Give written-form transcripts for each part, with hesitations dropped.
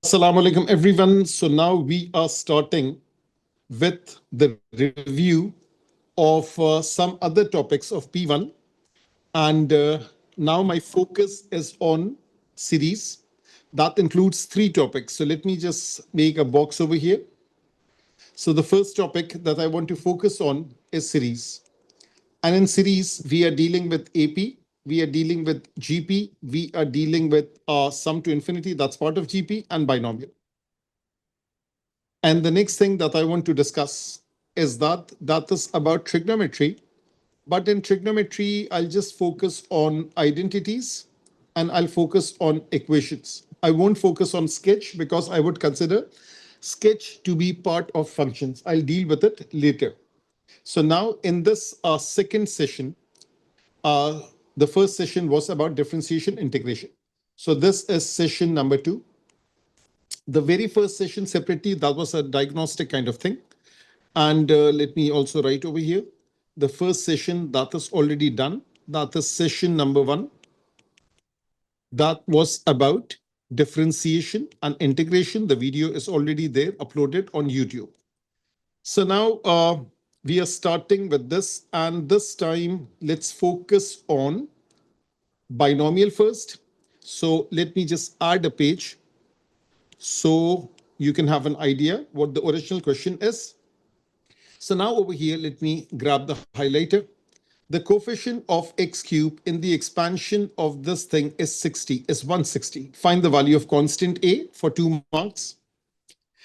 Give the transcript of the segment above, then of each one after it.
Assalamu alaikum, everyone. So now we are starting with the review of some other topics of P1. And now my focus is on series. That includes three topics. So let me just make a box over here. So the first topic that I want to focus on is series. And in series, we are dealing with AP, we are dealing with GP, we are dealing with sum to infinity, that's part of GP, and binomial. And the next thing that I want to discuss is that is about trigonometry. But in trigonometry, I'll just focus on identities and I'll focus on equations. I won't focus on sketch because I would consider sketch to be part of functions. I'll deal with it later. So now in this second session, uh, the first session was about differentiation integration. So this is session number 2. The very first session separately, that was a diagnostic kind of thing. And let me also write over here. The first session that is already done. That is session number 1. That was about differentiation and integration. The video is already there, uploaded on YouTube. So now we are starting with this. And this time, let's focus on binomial first. So let me just add a page so you can have an idea what the original question is. So now over here, let me grab the highlighter. The coefficient of x cube in the expansion of this thing is 60, is 160. Find the value of constant a for 2 marks.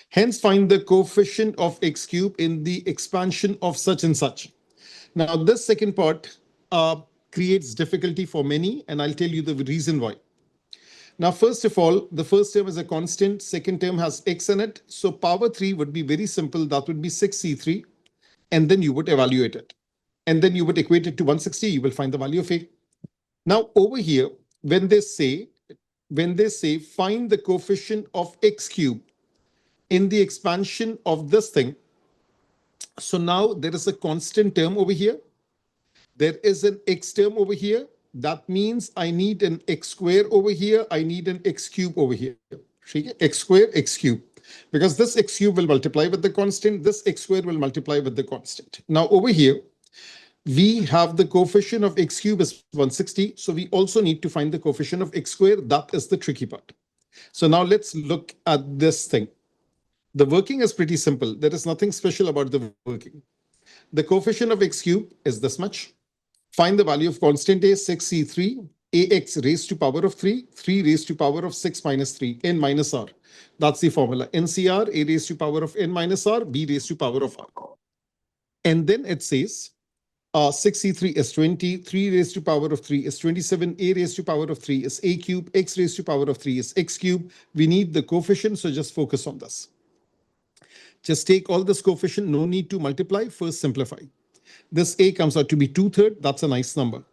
Hence, find the coefficient of x cube in the expansion of such and such. Now, this second part creates difficulty for many, and I'll tell you the reason why. Now, first of all, the first term is a constant, second term has x in it. So power 3 would be very simple. That would be 6c3, and then you would evaluate it. And then you would equate it to 160, you will find the value of a. Now, over here, when they say find the coefficient of x cube in the expansion of this thing, so now there is a constant term over here. There is an x term over here. That means I need an x square over here. I need an x cube over here. X square, x cube. Because this x cube will multiply with the constant. This x square will multiply with the constant. Now over here, we have the coefficient of x cube is 160. So we also need to find the coefficient of x square. That is the tricky part. So now let's look at this thing. The working is pretty simple. There is nothing special about the working. The coefficient of x cube is this much. Find the value of constant a, 6c3, ax raised to power of 3, 3 raised to power of 6 minus 3, n minus r. That's the formula. NCR, a raised to power of n minus r, b raised to power of r. And then it says 6c3 is 20, 3 raised to power of 3 is 27, a raised to power of 3 is a cube, x raised to power of 3 is x cube. We need the coefficient, so just focus on this. Just take all this coefficient, no need to multiply, first simplify. This a comes out to be 2/3, that's a nice number.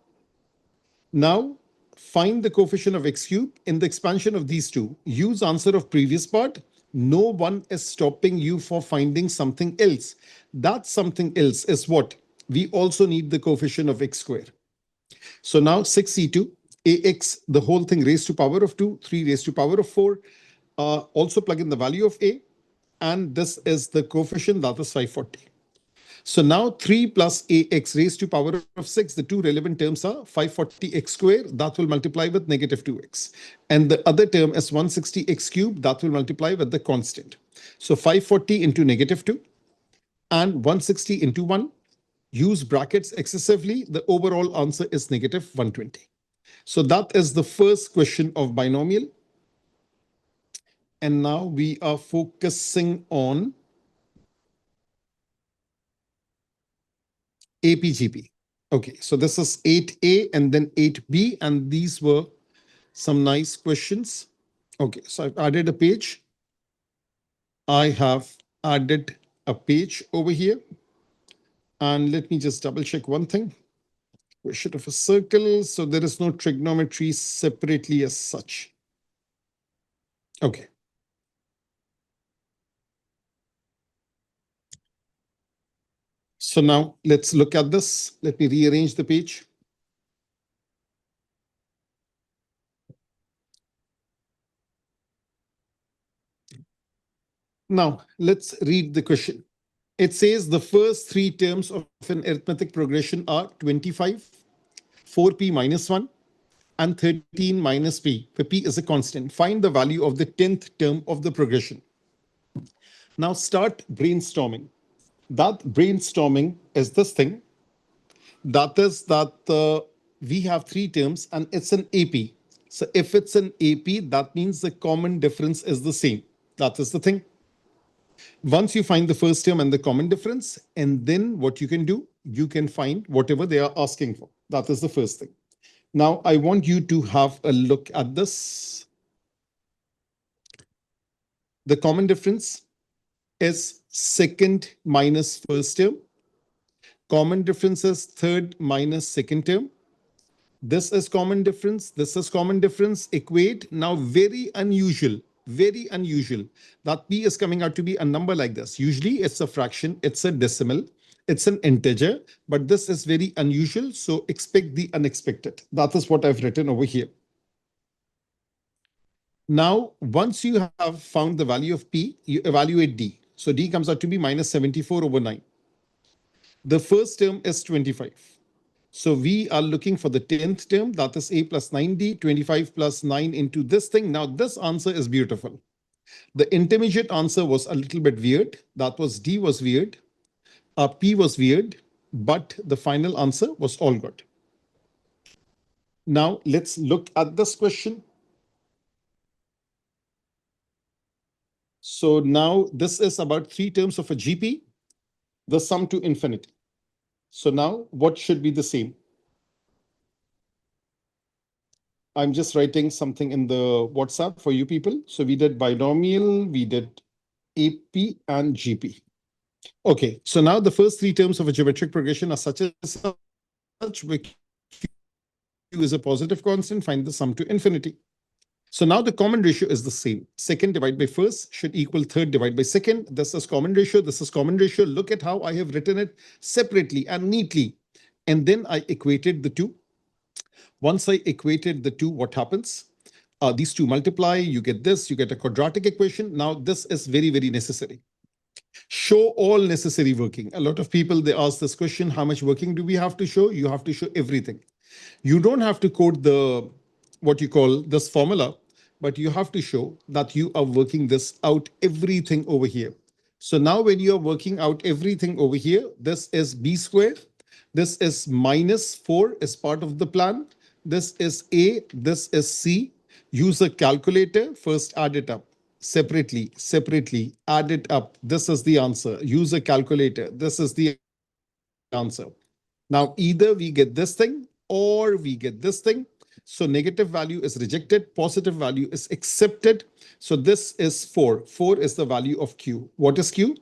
Now, find the coefficient of x cube in the expansion of these two. Use answer of previous part. No one is stopping you for finding something else. That something else is what? We also need the coefficient of x square. So now 6c2, ax, the whole thing raised to power of 2, 3 raised to power of 4. Also plug in the value of a, and this is the coefficient, that is 540. So now 3 plus ax raised to power of 6, the two relevant terms are 540x square, that will multiply with negative 2x. And the other term is 160x cubed, that will multiply with the constant. So 540 into negative 2 and 160 into 1. Use brackets excessively. The overall answer is negative 120. So that is the first question of binomial. And now we are focusing on APGP. Okay, so this is 8A and then 8B, and these were some nice questions. Okay, so I've added a page. I have added a page over here. And let me just double check one thing. Question of a circle. So there is no trigonometry separately as such. Okay. So now let's look at this. Let me rearrange the page. Now, let's read the question. It says the first three terms of an arithmetic progression are 25, 4p minus 1, and 13 minus p, where p is a constant. Find the value of the 10th term of the progression. Now start brainstorming. That brainstorming is this thing. That is that we have three terms and it's an AP. So if it's an AP, that means the common difference is the same. That is the thing. Once you find the first term and the common difference, and then what you can do, you can find whatever they are asking for. That is the first thing. Now, I want you to have a look at this. The common difference is second minus first term. Common difference is third minus second term. This is common difference. This is common difference. Equate. Now, very unusual. Very unusual. That p is coming out to be a number like this. Usually, it's a fraction. It's a decimal. It's an integer. But this is very unusual. So expect the unexpected. That is what I've written over here. Now, once you have found the value of p, you evaluate d. So d comes out to be minus 74 over 9. The first term is 25. So we are looking for the 10th term, that is a plus 9d, 25 plus 9 into this thing. Now, this answer is beautiful. The intermediate answer was a little bit weird. That was d was weird. P was weird, but the final answer was all good. Now, let's look at this question. So now this is about three terms of a GP, the sum to infinity. So now what should be the same? I'm just writing something in the WhatsApp for you people. So we did binomial, we did AP and GP. Okay, so now the first three terms of a geometric progression are such where Q is a positive constant, find the sum to infinity. So now the common ratio is the same. Second divided by first should equal third divided by second. This is common ratio. This is common ratio. Look at how I have written it separately and neatly. And then I equated the two. Once I equated the two, what happens? These two multiply, you get this, you get a quadratic equation. Now this is very, very necessary. Show all necessary working. A lot of people, they ask this question, how much working do we have to show? You have to show everything. You don't have to code the, what you call this formula, but you have to show that you are working this out, everything over here. So now when you are working out everything over here, this is b squared. This is minus 4 is part of the plan. This is A, this is C. Use a calculator, first add it up. Separately, add it up. This is the answer. Use a calculator. This is the answer. Now, either we get this thing or we get this thing. So negative value is rejected. Positive value is accepted. So this is 4. 4 is the value of Q. What is Q?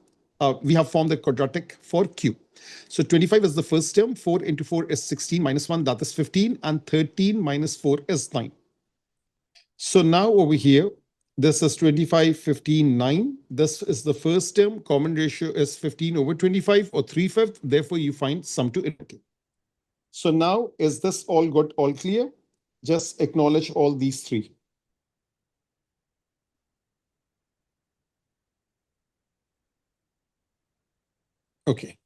We have formed the quadratic for Q. So 25 is the first term. 4 into 4 is 16 minus 1. That is 15. And 13 minus 4 is 9. So now over here, this is 25, 15, 9. This is the first term. Common ratio is 15 over 25 or 3/5. Therefore, you find sum to infinity. So now, is this all good, all clear? Just acknowledge all these three. Okay.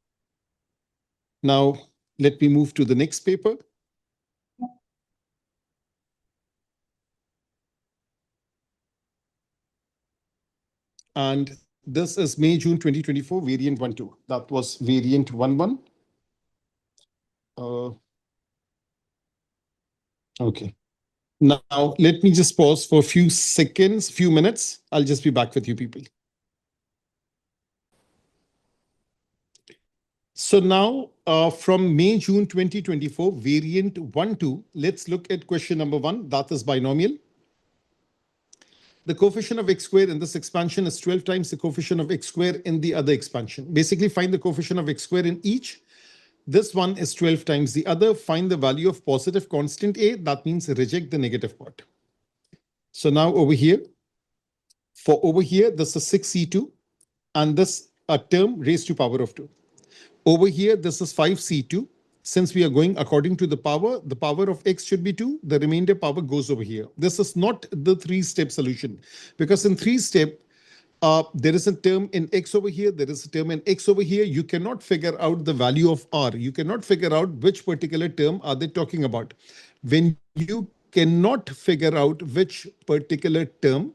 Now, let me move to the next paper. And this is May, June 2024, variant 1-2. That was variant 1-1. Okay. Now, let me just pause for a few seconds, few minutes. I'll just be back with you people. So now from May, June 2024, variant 1-2, let's look at question number 1. That is binomial. The coefficient of x squared in this expansion is 12 times the coefficient of x squared in the other expansion. Basically, find the coefficient of x squared in each. This one is 12 times the other. Find the value of positive constant a. That means reject the negative part. So now over here, this is 6c2 and this a term raised to power of 2. Over here, this is 5c2. Since we are going according to the power of x should be 2. The remainder power goes over here. This is not the 3-step solution because in 3-step, There is a term in x over here, there is a term in x over here. You cannot figure out the value of r. You cannot figure out which particular term are they talking about. When you cannot figure out which particular term,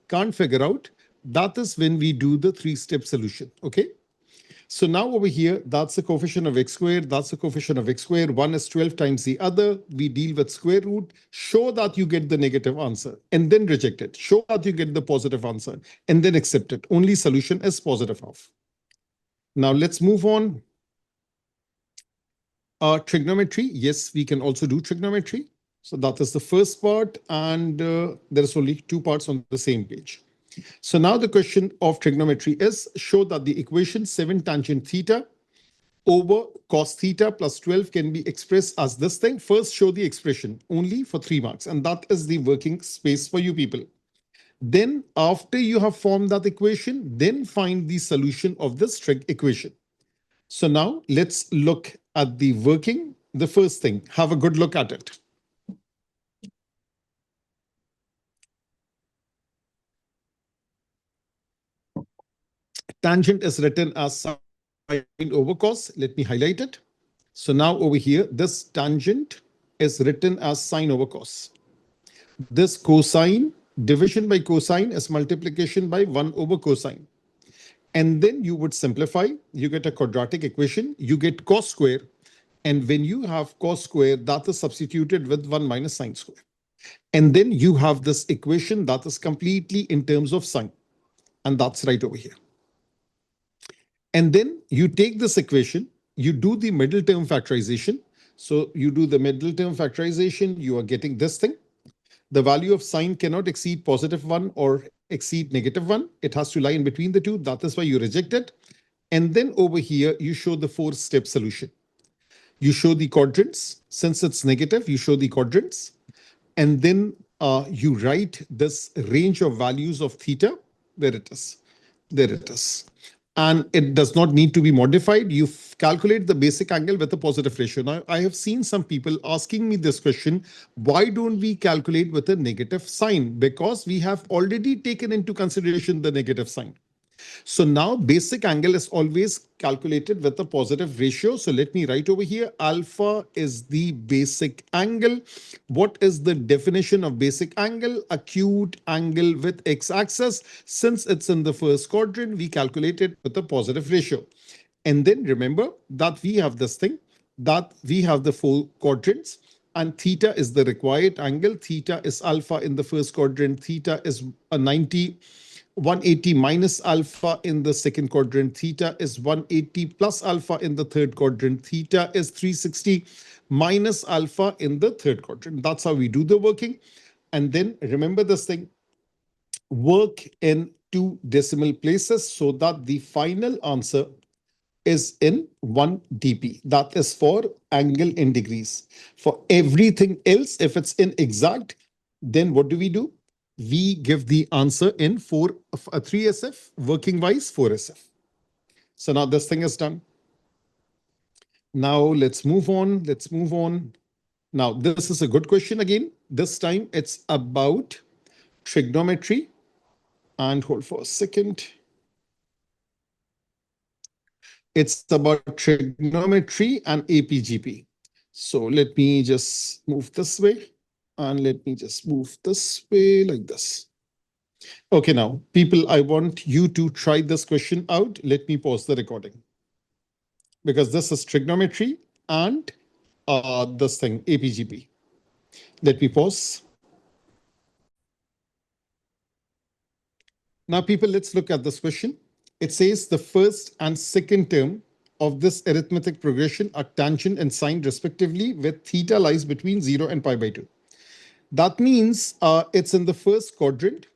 can't figure out, that is when we do the three-step solution. Okay. So now over here, that's the coefficient of x squared. That's the coefficient of x squared. One is 12 times the other. We deal with square root. Show that you get the negative answer and then reject it. Show that you get the positive answer and then accept it. Only solution is positive half. Now let's move on. Trigonometry. Yes, we can also do trigonometry. So that is the first part. And there's only two parts on the same page. So now the question of trigonometry is show that the equation 7 tangent theta over cos theta plus 12 can be expressed as this thing. First, show the expression only for 3 marks. And that is the working space for you people. Then after you have formed that equation, then find the solution of this trig equation. So now let's look at the working. The first thing, have a good look at it. Tangent is written as sine over cos. Let me highlight it. So now over here, this tangent is written as sine over cos. This cosine, division by cosine is multiplication by 1 over cosine. And then you would simplify, you get a quadratic equation, you get cos square. And when you have cos square, that is substituted with 1 minus sine square. And then you have this equation that is completely in terms of sine. And that's right over here. And then you take this equation, you do the middle term factorization. So you do the middle term factorization, you are getting this thing. The value of sine cannot exceed positive 1 or exceed negative 1. It has to lie in between the two. That is why you reject it. And then over here, you show the 4-step solution. You show the quadrants. Since it's negative, you show the quadrants. And then you write this range of values of theta. There it is. There it is. And it does not need to be modified. You calculate the basic angle with a positive ratio. Now, I have seen some people asking me this question, why don't we calculate with a negative sign? Because we have already taken into consideration the negative sign. So now basic angle is always calculated with a positive ratio. So let me write over here, alpha is the basic angle. What is the definition of basic angle? Acute angle with x-axis. Since it's in the first quadrant, we calculate it with a positive ratio. And then remember that we have this thing, that we have the 4 quadrants. And theta is the required angle. Theta is alpha in the first quadrant. Theta is a 180 minus alpha in the second quadrant. Theta is 180 plus alpha in the third quadrant. Theta is 360 minus alpha in the third quadrant. That's how we do the working. And then remember this thing, work in 2 decimal places so that the final answer is in 1 dp. That is for angle in degrees. For everything else, if it's in exact, then what do? We give the answer in 3SF, working wise 4SF. So now this thing is done. Now let's move on. Let's move on. Now this is a good question again. This time it's about trigonometry. And hold for a second. It's about trigonometry and APGP. So let me just move this way. And let me just move this way like this. Okay, now, people, I want you to try this question out. Let me pause the recording. Because this is trigonometry and this thing, APGP. Let me pause. Now, people, let's look at this question. It says the first and second term of this arithmetic progression are tangent and sine respectively, with theta lies between 0 and pi by 2. That means it's in the first quadrant.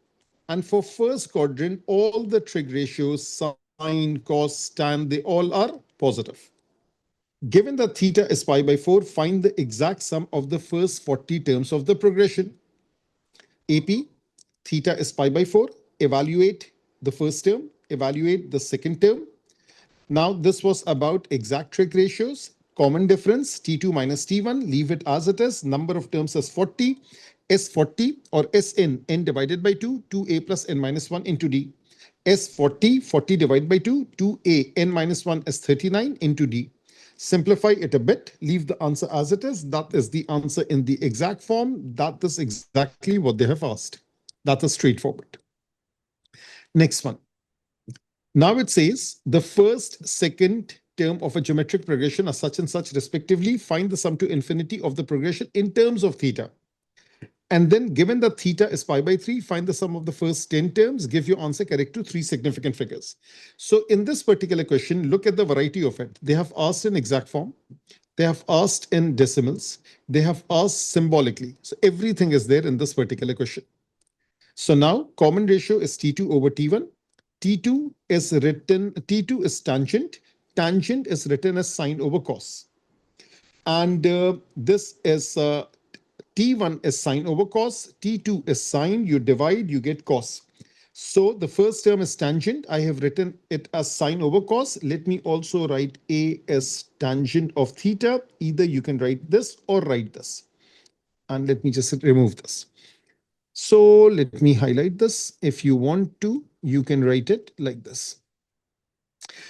And for first quadrant, all the trig ratios, sine, cos, tan, they all are positive. Given that theta is pi by 4, find the exact sum of the first 40 terms of the progression. AP, theta is pi by 4. Evaluate the first term, evaluate the second term. Now, this was about exact trig ratios. Common difference, T2 minus T1, leave it as it is. Number of terms is 40. S40 or Sn, n divided by 2, 2a plus n minus 1 into d. S 40, 40 divided by 2, 2a, n minus 1 is 39 into d. Simplify it a bit, leave the answer as it is. That is the answer in the exact form. That is exactly what they have asked. That is straightforward. Next one. Now it says the first, second term of a geometric progression are such and such respectively. Find the sum to infinity of the progression in terms of theta. And then given that theta is pi by 3, find the sum of the first 10 terms, give your answer correct to three significant figures. So in this particular question, look at the variety of it. They have asked in exact form. They have asked in decimals. They have asked symbolically. So everything is there in this particular question. So now common ratio is T2 over T1. T2 is tangent. Tangent is written as sine over cos. And this is T1 is sine over cos, T2 is sine, you divide, you get cos. So the first term is tangent. I have written it as sine over cos. Let me also write A as tangent of theta. Either you can write this or write this. And let me just remove this. So let me highlight this. If you want to, you can write it like this.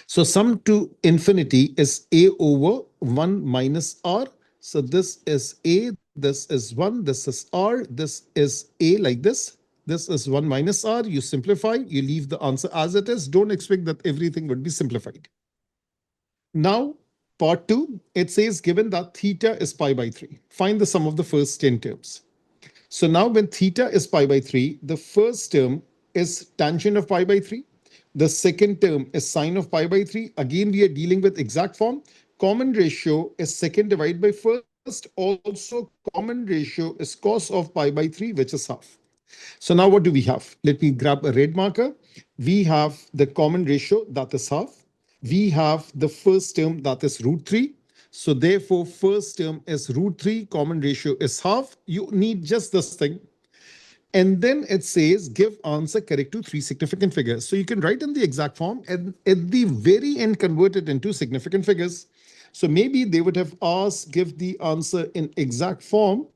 So sum to infinity is A over 1 minus R. So this is A, this is 1, this is R, this is A like this. This is 1 minus R. You simplify, you leave the answer as it is. Don't expect that everything would be simplified. Now, part 2, it says given that theta is pi by 3, find the sum of the first 10 terms. So now when theta is pi by 3, the first term is tangent of pi by 3. The second term is sine of pi by 3. Again, we are dealing with exact form. Common ratio is second divided by first. Also, common ratio is cos of pi by 3, which is half. So now what do we have? Let me grab a red marker. We have the common ratio, that is half. We have the first term, that is root 3. So therefore, first term is root 3, common ratio is half. You need just this thing. And then it says give answer correct to three significant figures. So you can write in the exact form and at the very end convert it into significant figures. So maybe they would have asked give the answer in exact form.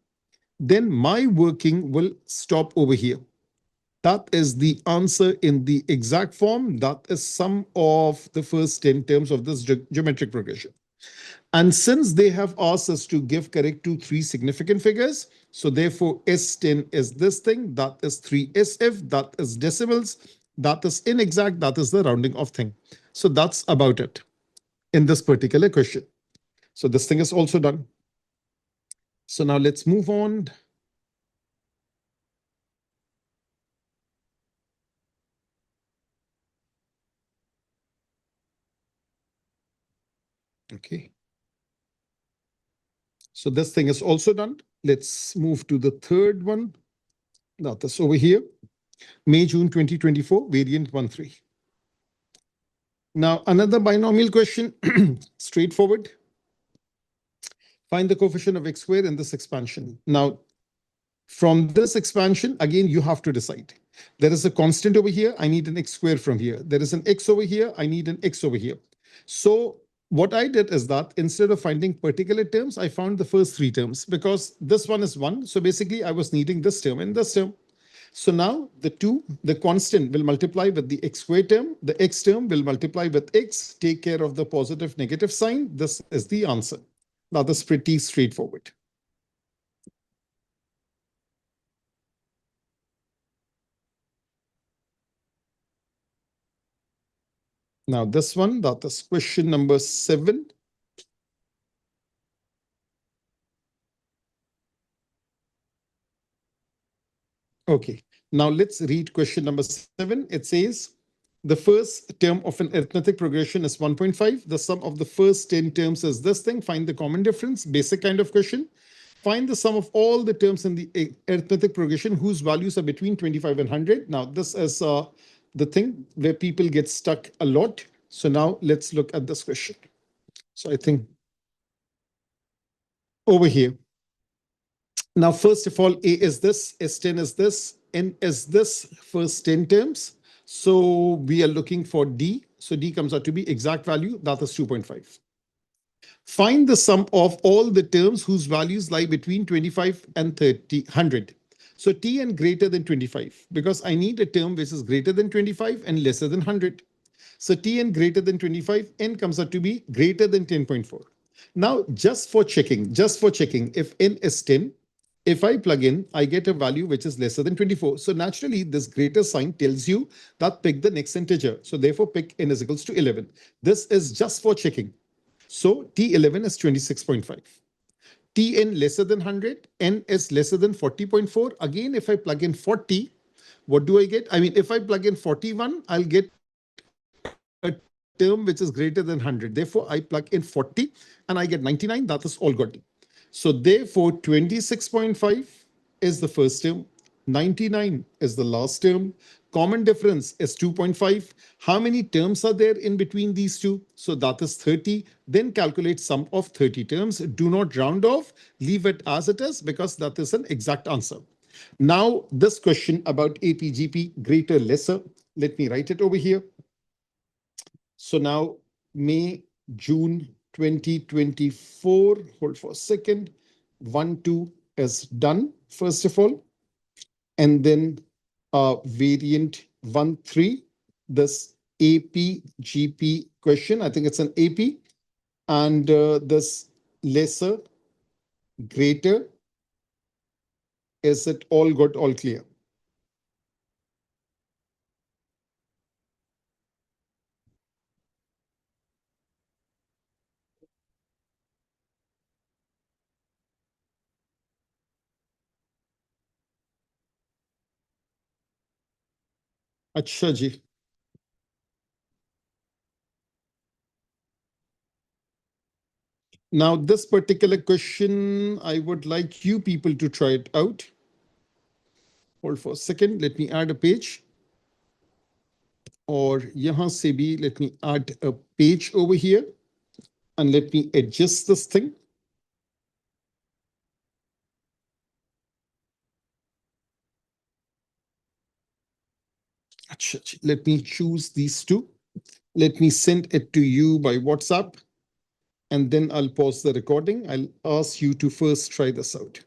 Then my working will stop over here. That is the answer in the exact form. That is sum of the first 10 terms of this geometric progression. And since they have asked us to give correct to three significant figures, so therefore S10 is this thing, that is 3SF, that is decimals, that is inexact, that is the rounding of thing. So that's about it in this particular question. So this thing is also done. So now let's move on. Okay. So this thing is also done. Let's move to the third one. That is over here. May, June 2024, variant 1-3. Now, another binomial question, straightforward. Find the coefficient of x squared in this expansion. Now, from this expansion, again, you have to decide. There is a constant over here. I need an x squared from here. There is an x over here. I need an x over here. So what I did is that instead of finding particular terms, I found the first three terms because this one is 1. So basically, I was needing this term and this term. So now the constant will multiply with the x squared term. The x term will multiply with x. Take care of the positive negative sign. This is the answer. Now, that's pretty straightforward. Now, this one, that is question number 7. Okay, now let's read question number 7. It says, the first term of an arithmetic progression is 1.5. The sum of the first 10 terms is this thing. Find the common difference, basic kind of question. Find the sum of all the terms in the arithmetic progression whose values are between 25 and 100. Now, this is the thing where people get stuck a lot. So now let's look at this question. So I think over here. Now, first of all, A is this, S10 is this, N is this, first 10 terms. So we are looking for D. So D comes out to be exact value, that is 2.5. Find the sum of all the terms whose values lie between 25 and 100. So Tn greater than 25, because I need a term which is greater than 25 and lesser than 100. So Tn greater than 25, n comes out to be greater than 10.4. Now, just for checking, if n is 10, if I plug in, I get a value which is lesser than 24. So naturally, this greater sign tells you that pick the next integer. So therefore, pick n is equals to 11. This is just for checking. So T11 is 26.5. Tn lesser than 100, n is lesser than 40.4. Again, if I plug in 40, what do I get? I mean, if I plug in 41, I'll get a term which is greater than 100. Therefore, I plug in 40 and I get 99. That is all good. So therefore, 26.5 is the first term, 99 is the last term. Common difference is 2.5. How many terms are there in between these two? So that is 30. Then calculate sum of 30 terms. Do not round off. Leave it as it is because that is an exact answer. Now, this question about APGP, greater, lesser. Let me write it over here. So now, May, June 2024, hold for a second. 1, 2 is done, first of all. And then variant 1, 3, this APGP question, I think it's an AP. And this lesser, greater, is it all good, all clear? Acha ji. Now, this particular question, I would like you people to try it out. Hold for a second. Let me add a page. Or yahan se bhi, let me add a page over here. And let me adjust this thing. Let me choose these two. Let me send it to you by WhatsApp. And then I'll pause the recording. I'll ask you to first try this out.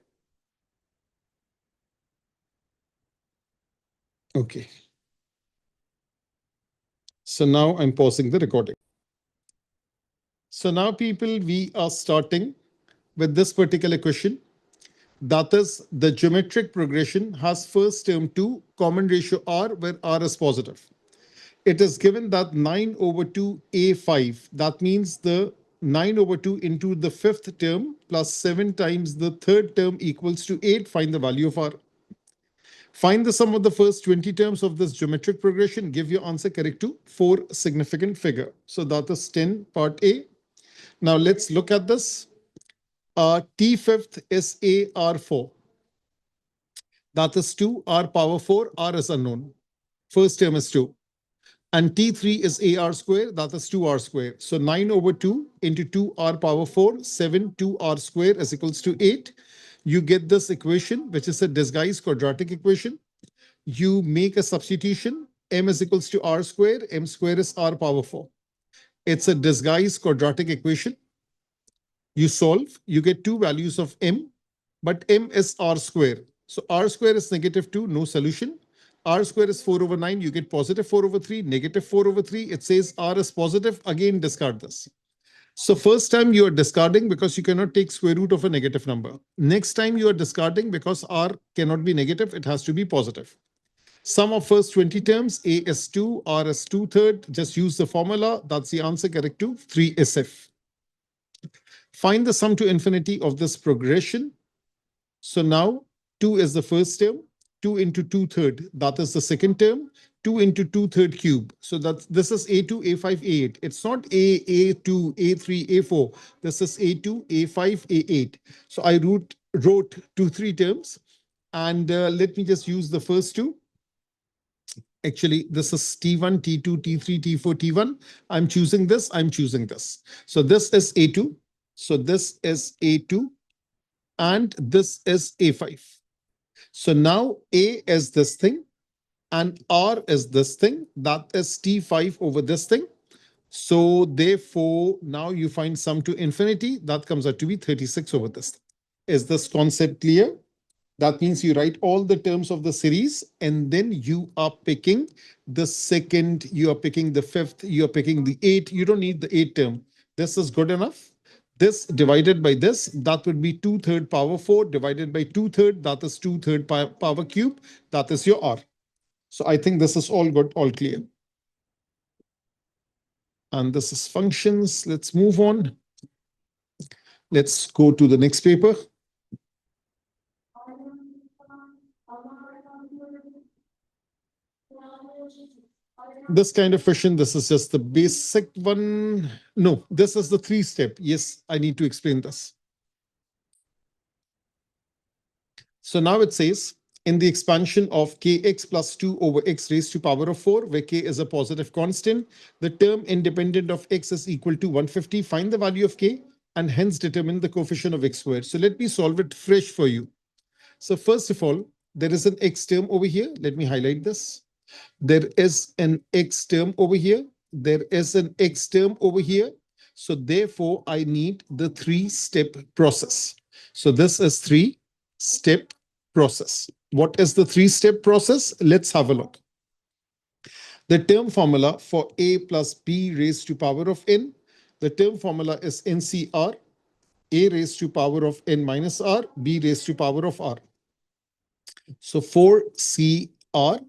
Okay. So now I'm pausing the recording. So now, people, we are starting with this particular question. That is, the geometric progression has first term 2, common ratio r, where r is positive. It is given that 9 over 2 a5, that means the 9 over 2 into the fifth term plus 7 times the third term equals to 8. Find the value of r. Find the sum of the first 20 terms of this geometric progression. Give your answer correct to 4 significant figure. So that is 10 part A. Now let's look at this. T fifth is AR4. That is 2, R power 4, R is unknown. First term is 2. And T3 is AR square, that is 2R square. So 9 over 2 into 2R power 4, 7, 2R square is equals to 8. You get this equation, which is a disguised quadratic equation. You make a substitution. M is equals to R square. M square is R power 4. It's a disguised quadratic equation. You solve, you get two values of M, but M is R square. So R square is negative 2, no solution. R square is 4 over 9, you get positive 4 over 3, negative 4 over 3. It says R is positive, again discard this. So first time you are discarding because you cannot take square root of a negative number. Next time you are discarding because R cannot be negative, it has to be positive. Sum of first 20 terms, A is 2, R is 2/3. Just use the formula. That's the answer correct to 3SF. Find the sum to infinity of this progression. So now 2 is the first term, 2 into 2/3, that is the second term, 2 into 2/3 cube. So this is A2, A5, A8. It's not A2, A3, A4. This is A2, A5, A8. So I wrote 2, 3 terms. And let me just use the first two. Actually, this is T1, T2, T3, T4, T1. I'm choosing this. I'm choosing this. So this is A2. So this is A2. And this is A5. So now A is this thing and R is this thing. That is T5 over this thing. So therefore, now you find sum to infinity. That comes out to be 36 over this. Is this concept clear? That means you write all the terms of the series and then you are picking the second, you are picking the fifth, you are picking the eight. You don't need the eight term. This is good enough. This divided by this, that would be 2/3 power 4 divided by 2/3, that is 2/3 power cube. That is your R. So I think this is all good, all clear. And this is functions. Let's move on. Let's go to the next paper. This kind of question, this is just the basic one. No, this is the three step. Yes, I need to explain this. So now it says in the expansion of kx plus 2 over x raised to power of 4, where k is a positive constant, the term independent of x is equal to 150. Find the value of k and hence determine the coefficient of x squared. So let me solve it fresh for you. So first of all, there is an x term over here. Let me highlight this. There is an x term over here. There is an x term over here. So therefore, I need the three-step process. So this is three-step process. What is the three-step process? Let's have a look. The term formula for a plus b raised to power of n, the term formula is NCR, a raised to power of n minus r, b raised to power of r. So for CR,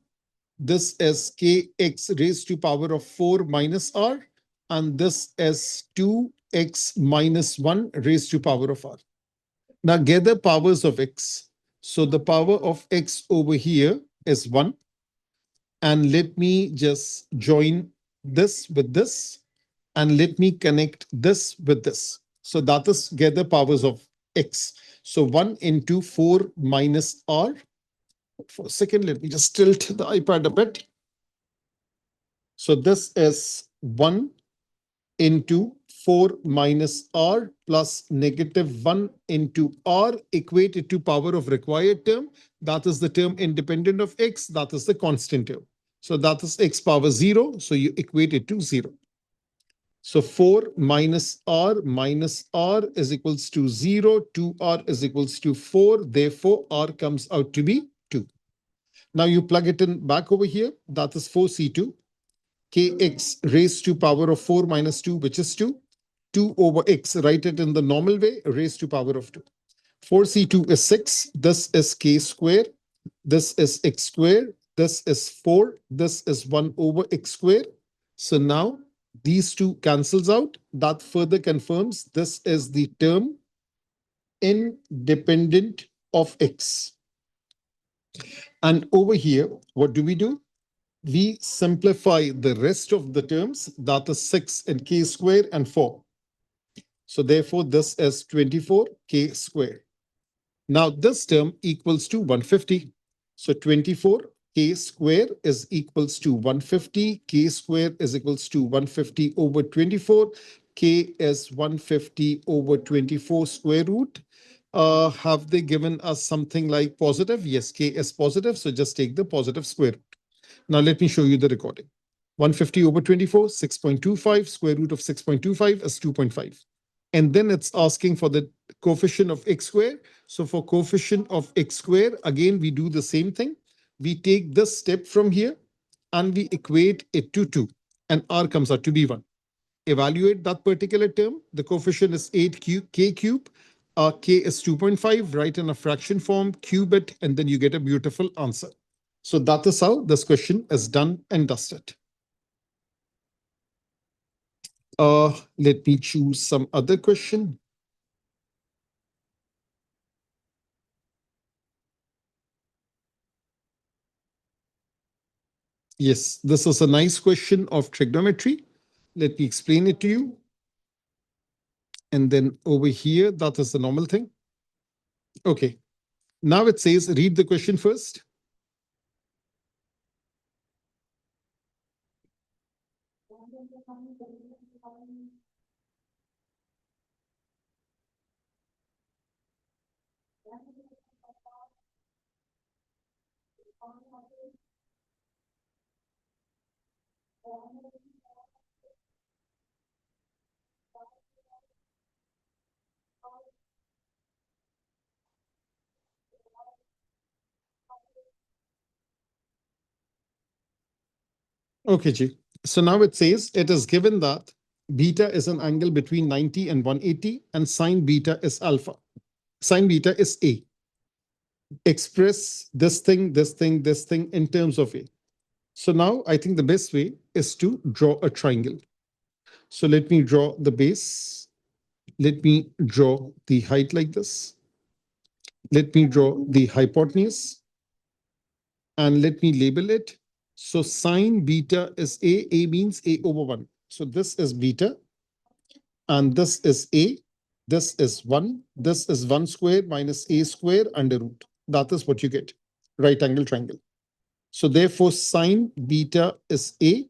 this is kx raised to power of 4 minus r, and this is 2x minus 1 raised to power of r. Now get the powers of x. So the power of x over here is 1. And let me just join this with this. And let me connect this with this. So that is get the powers of x. So 1 into 4 minus r. For a second, let me just tilt the iPad a bit. So this is 1 into 4 minus r plus negative 1 into r equated to power of required term. That is the term independent of x. That is the constant term. So that is x power 0. So you equate it to 0. So 4 minus r is equals to 0. 2r is equals to 4. Therefore, r comes out to be 2. Now you plug it in back over here. That is 4c2. Kx raised to power of 4 minus 2, which is 2. 2 over x, write it in the normal way, raised to power of 2. 4c2 is 6. This is k square. This is x square. This is 4. This is 1 over x square. So now these two cancels out. That further confirms this is the term independent of x. And over here, what do? We simplify the rest of the terms, that is 6 and k square and 4. So therefore, this is 24k square. Now this term equals to 150. So 24k square is equals to 150. K square is equals to 150 over 24. K is 150 over 24 square root. Have they given us something like positive? Yes, k is positive. So just take the positive square root. Now let me show you the recording. 150 over 24, 6.25. Square root of 6.25 is 2.5. And then it's asking for the coefficient of x square. So for coefficient of x square, again, we do the same thing. We take this step from here and we equate it to 2. And r comes out to be 1. Evaluate that particular term. The coefficient is 8k cube. K is 2.5. Write in a fraction form, cube it, and then you get a beautiful answer. So that is how this question is done and dusted. Let me choose some other question. Yes, this is a nice question of trigonometry. Let me explain it to you. And then over here, that is the normal thing. Okay. Now it says, read the question first. Okay, Ji. So now it says it is given that beta is an angle between 90 and 180 and sine beta is alpha. Sine beta is A. Express this thing in terms of A. So now I think the best way is to draw a triangle. So let me draw the base. Let me draw the height like this. Let me draw the hypotenuse and let me label it. So sine beta is A. A means A over 1. So this is beta and this is A. This is 1. This is 1 square minus A square under root. That is what you get. Right angle triangle. So therefore sine beta is A.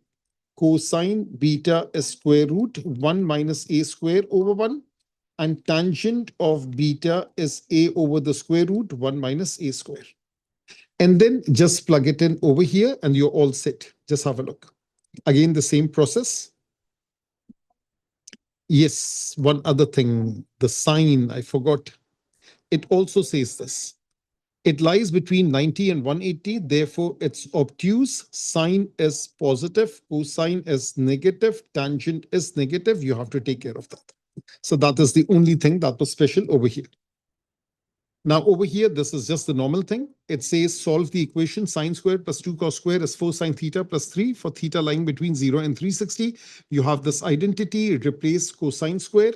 Cosine beta is square root 1 minus A square over 1. And tangent of beta is A over the square root 1 minus A square. And then just plug it in over here and you're all set. Just have a look. Again, the same process. Yes, one other thing, the sign, I forgot. It also says this. It lies between 90 and 180. Therefore, it's obtuse. Sine is positive. Cosine is negative. Tangent is negative. You have to take care of that. So that is the only thing that was special over here. Now over here, this is just the normal thing. It says solve the equation sine squared plus 2 cos squared is 4 sine theta plus 3 for theta lying between 0 and 360. You have this identity, replace cosine square.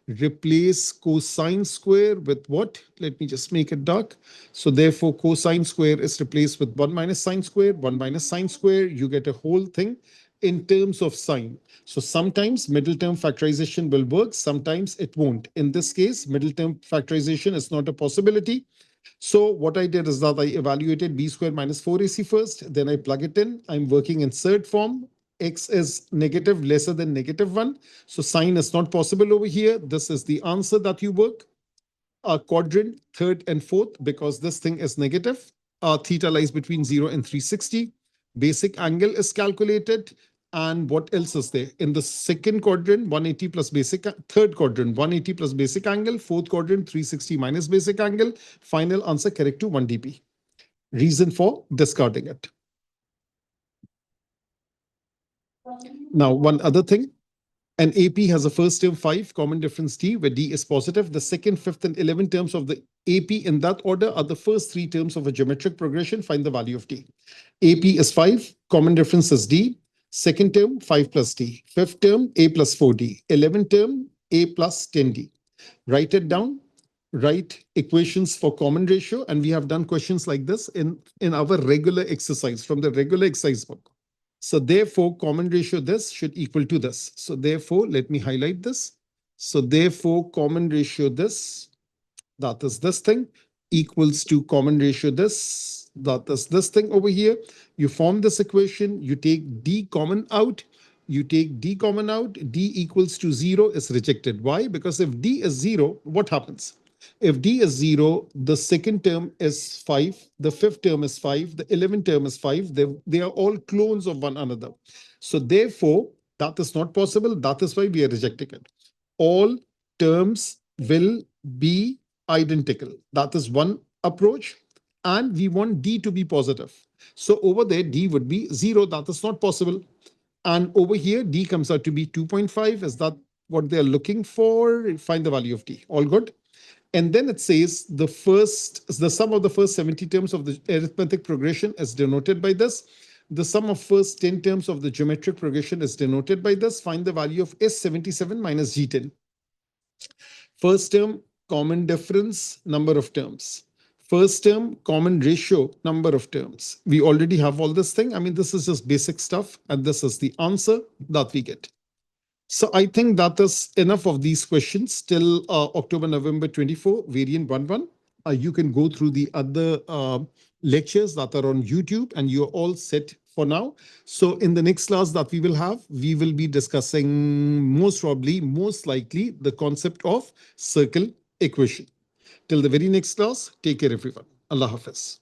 Replace cosine square with what? Let me just make it dark. So therefore, cosine square is replaced with 1 minus sine square, 1 minus sine square. You get a whole thing in terms of sine. So sometimes middle term factorization will work, sometimes it won't. In this case, middle term factorization is not a possibility. So what I did is that I evaluated b squared minus 4ac first, then I plug it in. I'm working in third form. X is negative lesser than negative 1. So sine is not possible over here. This is the answer that you work. Quadrant, third and fourth, because this thing is negative. Theta lies between 0 and 360. Basic angle is calculated. And what else is there? In the second quadrant, 180 plus basic, third quadrant, 180 plus basic angle, fourth quadrant, 360 minus basic angle. Final answer correct to 1 dp. Reason for discarding it. Now, one other thing. An AP has a first term 5, common difference D, where D is positive. The second, fifth, and 11th terms of the AP in that order are the first three terms of a geometric progression. Find the value of D. AP is 5, common difference is D. Second term, 5 plus D. Fifth term, A plus 4D. 11th term, A plus 10D. Write it down. Write equations for common ratio. And we have done questions like this in our regular exercise from the regular exercise book. So therefore, common ratio this should equal to this. So therefore, let me highlight this. So therefore, common ratio this, that is this thing, equals to common ratio this, that is this thing over here. You form this equation, you take D common out, you take D common out, D equals to 0 is rejected. Why? Because if D is 0, what happens? If D is 0, the second term is 5, the fifth term is 5, the 11th term is 5. They are all clones of one another. So therefore, that is not possible. That is why we are rejecting it. All terms will be identical. That is one approach. And we want D to be positive. So over there, D would be 0. That is not possible. And over here, D comes out to be 2.5. Is that what they're looking for? Find the value of D. All good? And then it says the sum of the first 70 terms of the arithmetic progression is denoted by this. The sum of first 10 terms of the geometric progression is denoted by this. Find the value of S77 minus G10. First term, common difference, number of terms. First term, common ratio, number of terms. We already have all this thing. I mean, this is just basic stuff. And this is the answer that we get. So I think that is enough of these questions till October, November 24, variant 1.1. You can go through the other lectures that are on YouTube and you're all set for now. So in the next class that we will have, we will be discussing most probably, most likely the concept of circle equation. Till the very next class, take care everyone. Allah Hafiz.